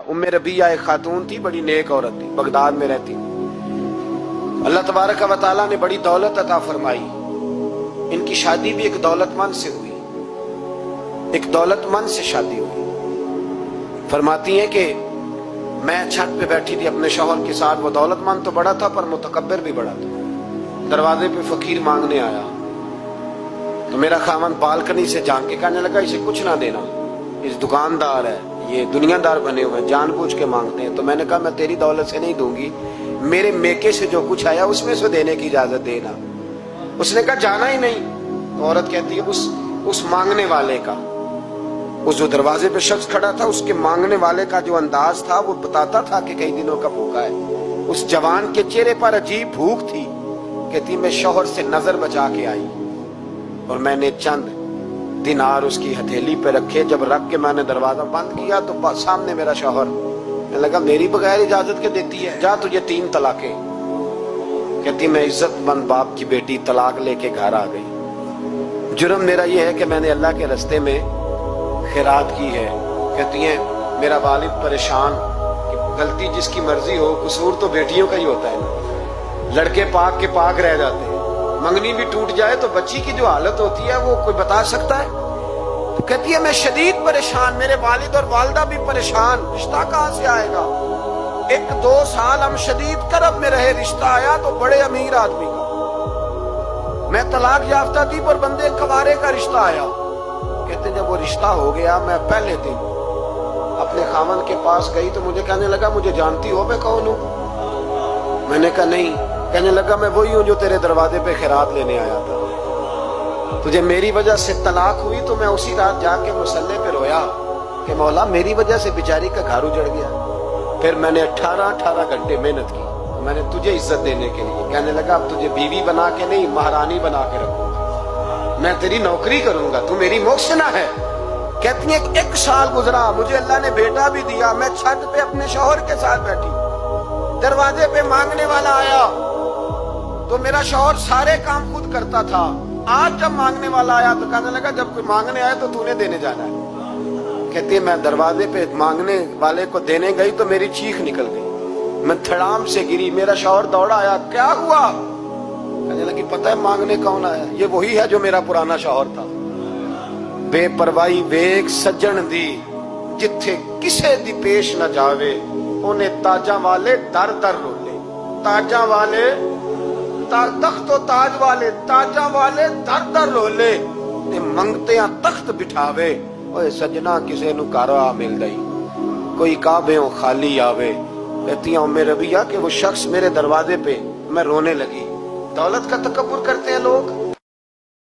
उम्मे रबिया एक खातून थी, बड़ी नेक औरत थी, बगदाद में रहती। अल्लाह तबारक व तआला ने बड़ी दौलत अता फरमाई। इनकी शादी भी एक दौलतमंद से हुई, एक दौलतमंद से शादी हुई। फरमाती हैं कि मैं छत पे बैठी थी अपने शौहर के साथ। वो दौलतमंद तो बड़ा था पर मुतकब्बिर भी बड़ा था। दरवाजे पे फकीर मांगने आया तो मेरा खामन बालकनी से झांक के कहने लगा, इसे कुछ ना देना, इस दुकानदार है, ये दुनियादार बने हुए हैं, जानबूझ के मांगते हैं। तो मैंने कहा मैं तेरी दौलत से नहीं दूंगी, मेरे मेके से जो कुछ आया उसमें से देने की इजाजत देना। उसने कहा जाना ही नहीं। तो औरत कहती है उस मांगने वाले का, उस जो दरवाजे पे शख्स खड़ा था, उसके मांगने वाले का जो अंदाज था वो बताता था कि कई दिनों का भूखा है। उस जवान के चेहरे पर अजीब भूख थी। कहती मैं शौहर से नजर बचा के आई और मैंने चंद दिनार उसकी हथेली पे रखे। जब रख के मैंने दरवाजा बंद किया तो सामने मेरा शौहर। मैं लगा मेरी बगैर इजाजत के देती है, जा तुझे 3 तलाके। कहती मैं इज्जतमंद बाप की बेटी तलाक लेके घर आ गई। जुर्म मेरा ये है कि मैंने अल्लाह के रास्ते में खैरात की है। कहती है मेरा वालिद परेशान कि गलती जिसकी मर्जी हो, कसूर तो बेटियों का ही होता है ना। लड़के पाक के पाक रह जाते हैं, मंगनी भी टूट जाए तो बच्ची की जो हालत होती है वो कोई बता सकता है। तो कहती है मैं शदीद परेशान, मेरे वालिद और वालदा भी परेशान, रिश्ता कहां से आएगा। 1-2 साल हम शदीद करब में रहे, रिश्ता आया तो बड़े अमीर आदमी का। मैं तलाक याफ्ता थी पर बंदे कवारे का रिश्ता आया। कहते जब वो रिश्ता हो गया, मैं पहले दिन अपने खामन के पास गई तो मुझे कहने लगा मुझे जानती हो मैं कौन हूं। मैंने कहा नहीं। कहने लगा मैं वही हूं जो तेरे दरवाजे पे खैरात लेने आया था। तुझे मेरी वजह से तलाक हुई तो मैं उसी रात जाके मुसल्ले पे रोया कि मौला मेरी वजह से बेचारी का घर उजड़ गया। फिर मैंने 18 घंटे मेहनत की, मैंने तुझे इज्जत देने के लिए। कहने लगा अब तुझे बीवी बना के नहीं, महारानी बना के रखूंगा, मैं तेरी नौकरी करूंगा, तू मेरी मोहसिना है। कहती है 1 साल गुजरा, मुझे अल्लाह ने बेटा भी दिया। मैं छत पे अपने शौहर के साथ बैठी, दरवाजे पे मांगने वाला आया तो मेरा शौहर सारे काम खुद करता था। आज जब मांगने वाला आया तो कहने लगा जब कोई मांगने आया तो तूने देने जाना है। कहती है मैं दरवाजे पे मांगने वाले को देने गई तो मेरी चीख निकल गई, मैं धड़ाम से गिरी। मेरा शौहर दौड़ा आया, क्या हुआ। कहने लगी पता है मांगने कौन आया, ये वही है जो मेरा पुराना शौहर था। बेपरवाही वेख सज्जन दी, जिथे किसे दी पेश न जावे, उन्हें ताजा वाले दर दर रोले। ताजा वाले तख्त ताज वाले, ताजा वाले दर दर रोले, ते मंगते तख्त बिठावे। ओए सजना किसे नु घर आ मिल गई, कोई काबे खाली आवे। कहती उम्मे रबिया कि वो शख्स मेरे दरवाजे पे, मैं रोने लगी। दौलत का तकब्बुर करते हैं लोग।